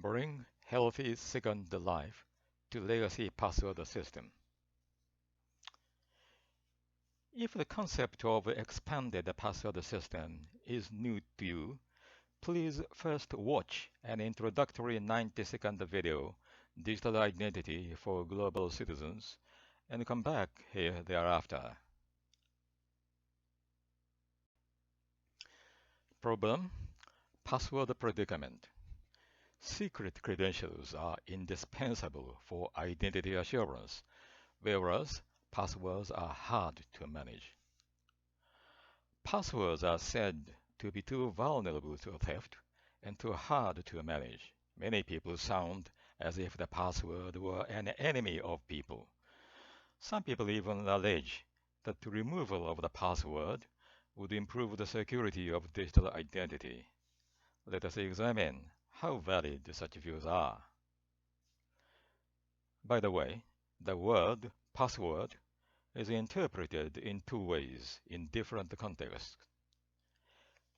bring healthy second life to legacy password system. If the concept of expanded password system is new to you, please first watch an introductory 90-second video, Digital Identity for Global Citizens, and come back here thereafter. Problem: Password predicament. Secret credentials are indispensable for identity assurance, whereas passwords are hard to manage. Passwords are said to be too vulnerable to theft and too hard to manage. Many people sound as if the password were an enemy of people. Some people even allege that the removal of the password would improve the security of digital identity. Let us examine how valid such views are. By the way, the word password is interpreted in two ways in different contexts.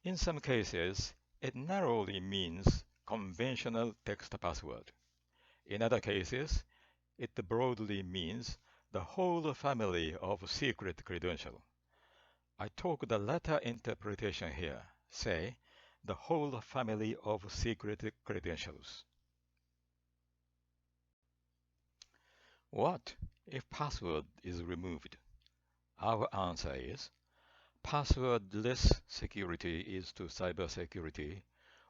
In some cases, it narrowly means conventional text password. In other cases, it broadly means the whole family of secret credential. I took the latter interpretation here, say, the whole family of secret credentials. What if password is removed? Our answer is, passwordless security is to cybersecurity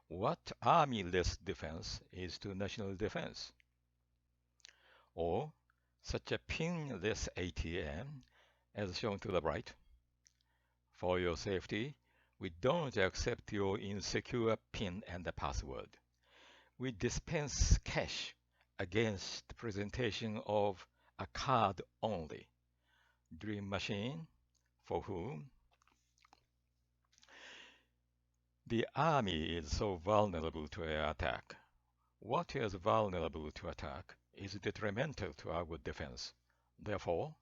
what army-less defense is to national defense. Or such a pinless ATM as shown to the right. For your safety, we don't accept your insecure PIN and the password. We dispense cash against the presentation of a card only. Dream machine, for whom? The army is so vulnerable to an attack. What is vulnerable to attack is detrimental to our defense. Therefore,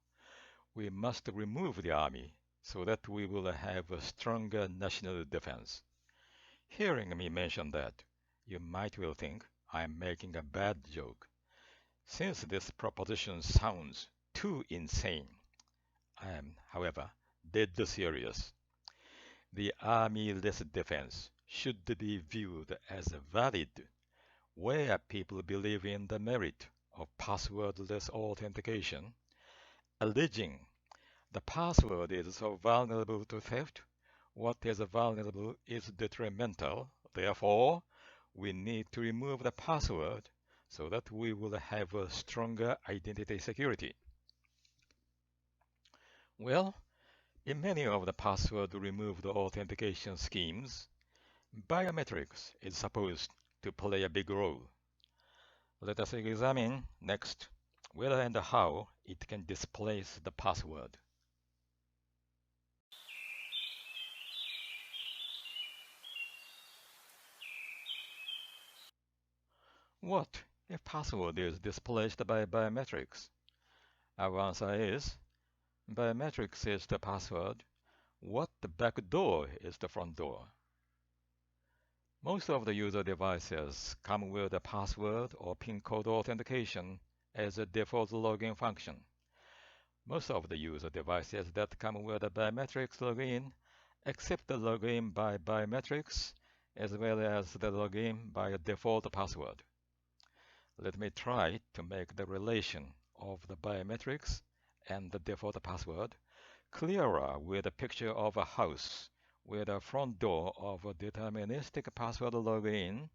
we must remove the army so that we will have a stronger national defense. Hearing me mention that, you might well think I am making a bad joke. Since this proposition sounds too insane, I am, however, dead serious. The army-less defense should be viewed as valid where people believe in the merit of passwordless authentication, alleging the password is so vulnerable to theft, what is vulnerable is detrimental. Therefore, we need to remove the password so that we will have a stronger identity security. Well, in many of the password removed authentication schemes, biometrics is supposed to play a big role. Let us examine next whether and how it can displace the password. What if password is displaced by biometrics? Our answer is, biometrics is the password, what the back door is the front door. Most of the user devices come with a password or PIN code authentication as a default login function. Most of the user devices that come with a biometrics login accept the login by biometrics as well as the login by a default password. Let me try to make the relation of the biometrics and the default password clearer with a picture of a house with a front door of a deterministic password login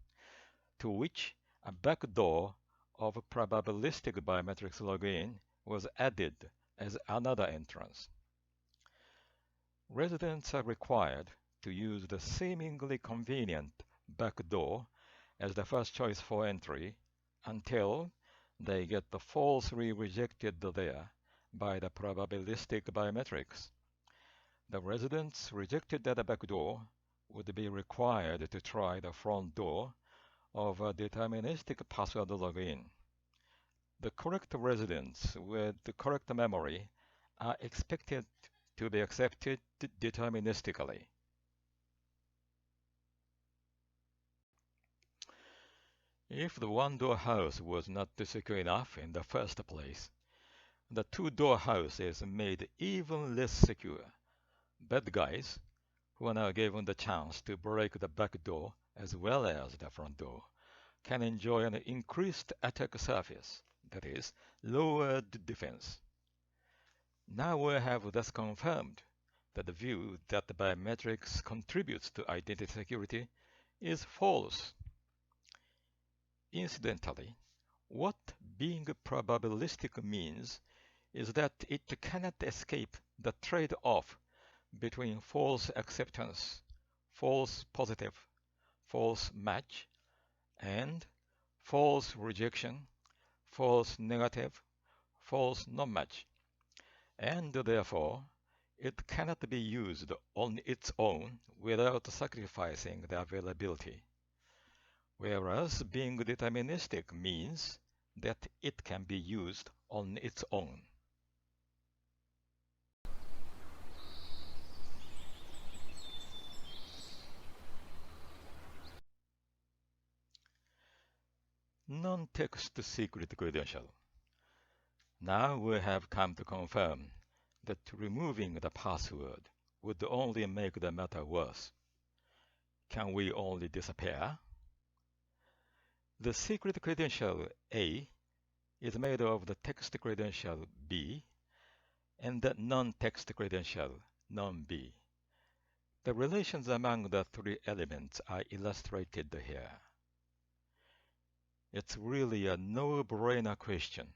to which a back door of a probabilistic biometrics login was added as another entrance. Residents are required to use the seemingly convenient back door as the first choice for entry until they get the falsely rejected there by the probabilistic biometrics. The residents rejected at the back door would be required to try the front door of a deterministic password login. The correct residents with the correct memory are expected to be accepted deterministically. If the one-door house was not secure enough in the first place, the two-door house is made even less secure. Bad guys, who are now given the chance to break the back door as well as the front door, can enjoy an increased attack surface, that is, lowered defense. Now we have thus confirmed that the view that the biometrics contributes to identity security is false. Incidentally, what being probabilistic means is that it cannot escape the trade-off between false acceptance, false positive, false match, and false rejection, false negative, false non-match, and therefore it cannot be used on its own without sacrificing the availability. Whereas being deterministic means that it can be used on its own. Non-text secret credential. Now we have come to confirm that removing the password would only make the matter worse. Can we only disappear? The secret credential A is made of the text credential B and the non-text credential non-B. The relations among the three elements are illustrated here. It's really a no-brainer question,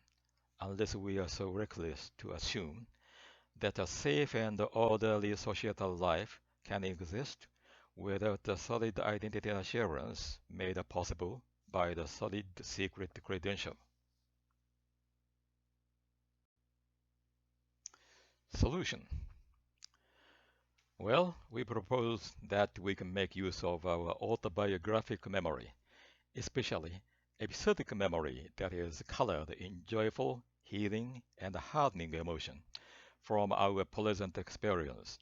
unless we are so reckless to assume that a safe and orderly societal life can exist without the solid identity assurance made possible by the solid secret credential. Solution. Well, we propose that we can make use of our autobiographic memory, especially episodic memory that is colored in joyful, healing, and hardening emotion from our pleasant experience.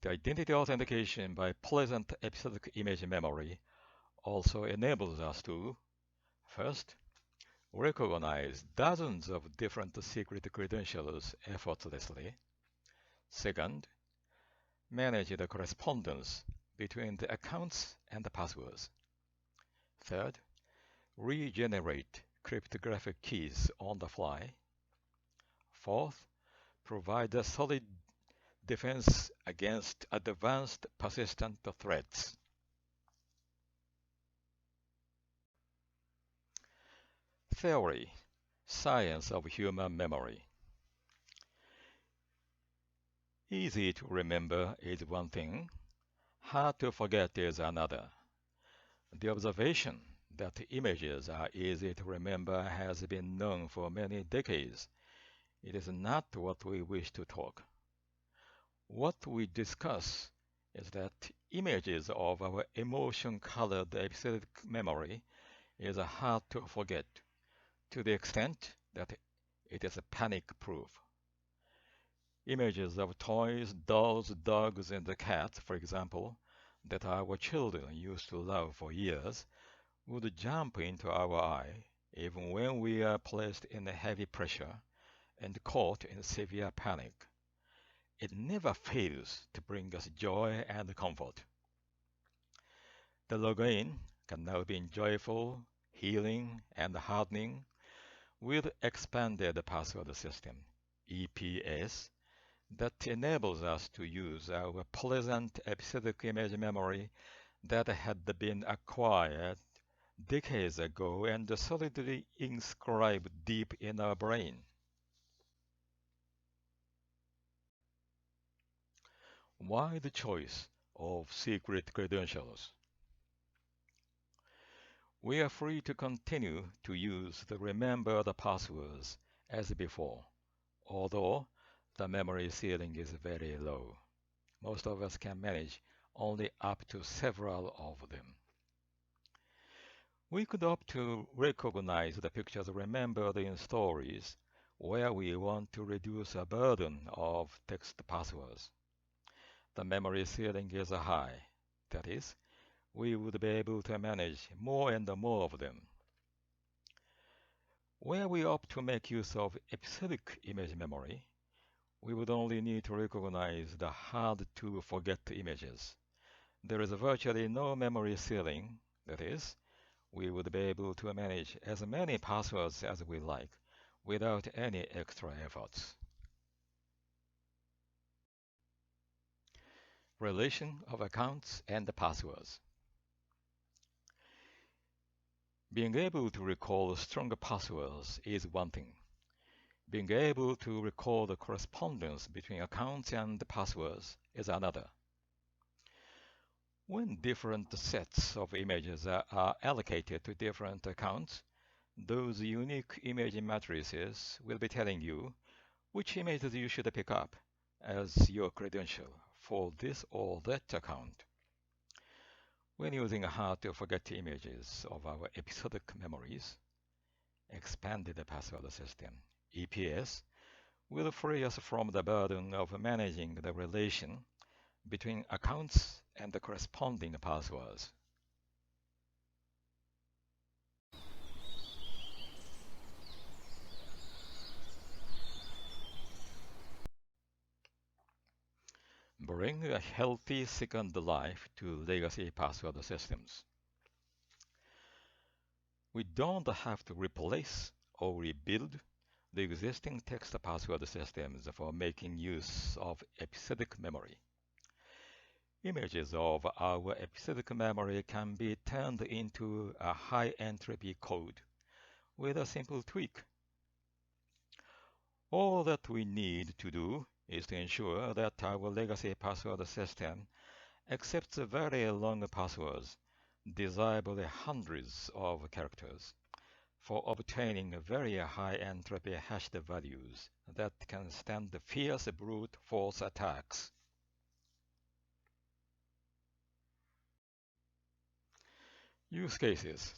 The identity authentication by pleasant episodic image memory also enables us to, first, recognize dozens of different secret credentials effortlessly. Second, manage the correspondence between the accounts and the passwords. Third, regenerate cryptographic keys on the fly. Fourth, provide a solid defense against advanced persistent threats. Theory, science of human memory. Easy to remember is one thing, hard to forget is another. The observation that images are easy to remember has been known for many decades. It is not what we wish to talk. What we discuss is that images of our emotion-colored episodic memory is hard to forget, to the extent that it is panic-proof. Images of toys, dolls, dogs, and cats, for example, that our children used to love for years, would jump into our eye even when we are placed in heavy pressure and caught in severe panic. It never fails to bring us joy and comfort. The login can now be joyful, healing, and hardening with expanded password system, EPS, that enables us to use our pleasant episodic image memory that had been acquired decades ago and solidly inscribed deep in our brain. Why the choice of secret credentials? We are free to continue to use the remember the passwords as before, although the memory ceiling is very low. Most of us can manage only up to several of them. We could opt to recognize the pictures remembered in stories where we want to reduce a burden of text passwords. The memory ceiling is high. That is, we would be able to manage more and more of them. Where we opt to make use of episodic image memory, we would only need to recognize the hard-to-forget images. There is virtually no memory ceiling, that is, we would be able to manage as many passwords as we like without any extra efforts. Relation of accounts and passwords. Being able to recall stronger passwords is one thing. Being able to recall the correspondence between accounts and passwords is another. When different sets of images are allocated to different accounts, those unique image matrices will be telling you which images you should pick up as your credential for this or that account. When using hard-to-forget images of our episodic memories, expanded password system, EPS, will free us from the burden of managing the relation between accounts and the corresponding passwords. Bring a healthy second life to legacy password systems. We don't have to replace or rebuild the existing text password systems for making use of episodic memory. Images of our episodic memory can be turned into a high entropy code with a simple tweak. All that we need to do is to ensure that our legacy password system accepts very long passwords, desirably hundreds of characters, for obtaining very high entropy hashed values that can stand fierce brute force attacks. Use cases.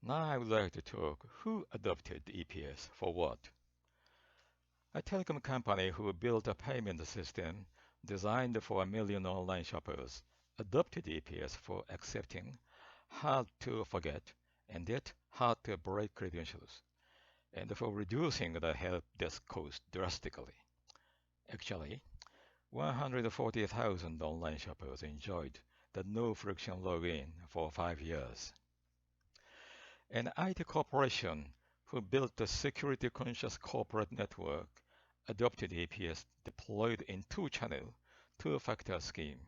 Now I would like to talk who adopted EPS for what. A telecom company who built a payment system designed for 1 million online shoppers adopted EPS for accepting hard to forget and yet hard to break credentials, and for reducing the help desk cost drastically. Actually, 140,000 online shoppers enjoyed the no friction login for 5 years. An IT corporation who built a security conscious corporate network adopted APS deployed in two-channel, two-factor scheme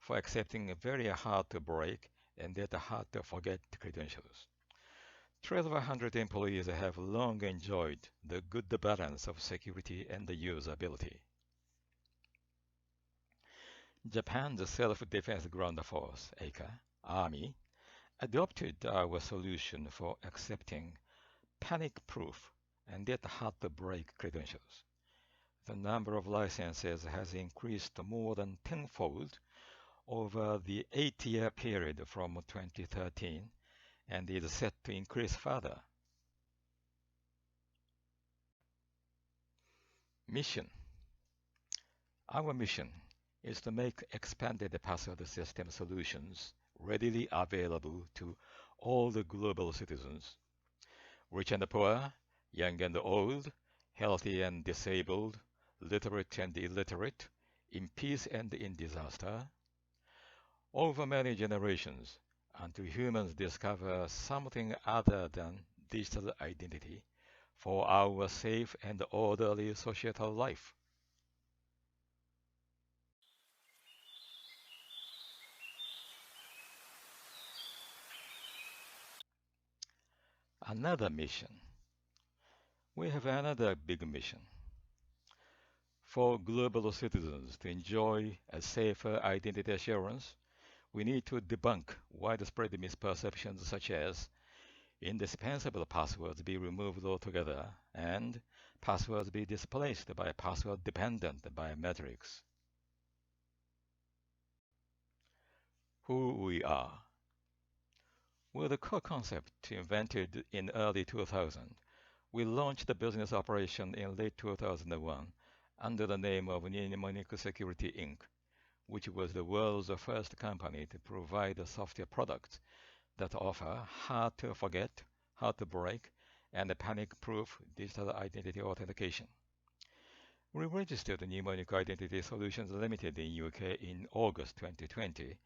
for accepting very hard to break and yet hard to forget credentials. 1,200 employees have long enjoyed the good balance of security and usability. Japan's Self-Defense Ground Force, (ACA) Army, adopted our solution for accepting panic-proof and yet hard-to-break credentials. The number of licenses has increased more than tenfold over the 8-year period from 2013 and is set to increase further. Mission. Our mission is to make expanded password system solutions readily available to all the global citizens, rich and poor, young and old, healthy and disabled, literate and illiterate, in peace and in disaster, over many generations, until humans discover something other than digital identity for our safe and orderly societal life. Another mission. We have another big mission. For global citizens to enjoy a safer identity assurance, we need to debunk widespread misperceptions such as indispensable passwords be removed altogether and passwords be displaced by password-dependent biometrics. Who we are. With a core concept invented in early 2000, we launched the business operation in late 2001 under the name of Mnemonic Security Inc. which was the world's first company to provide software products that offer hard to forget, hard to break, and panic-proof digital identity authentication. We registered Mnemonic Identity Solutions Limited in UK in August 2020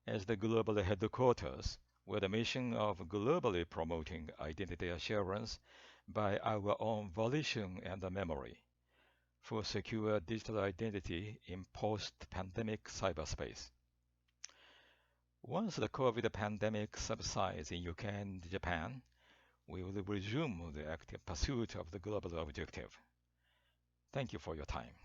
as the global headquarters with a mission of globally promoting identity assurance by our own volition and memory for secure digital identity in post-pandemic cyberspace. Once the COVID pandemic subsides in UK and Japan, we will resume the active pursuit of the global objective. Thank you for your time.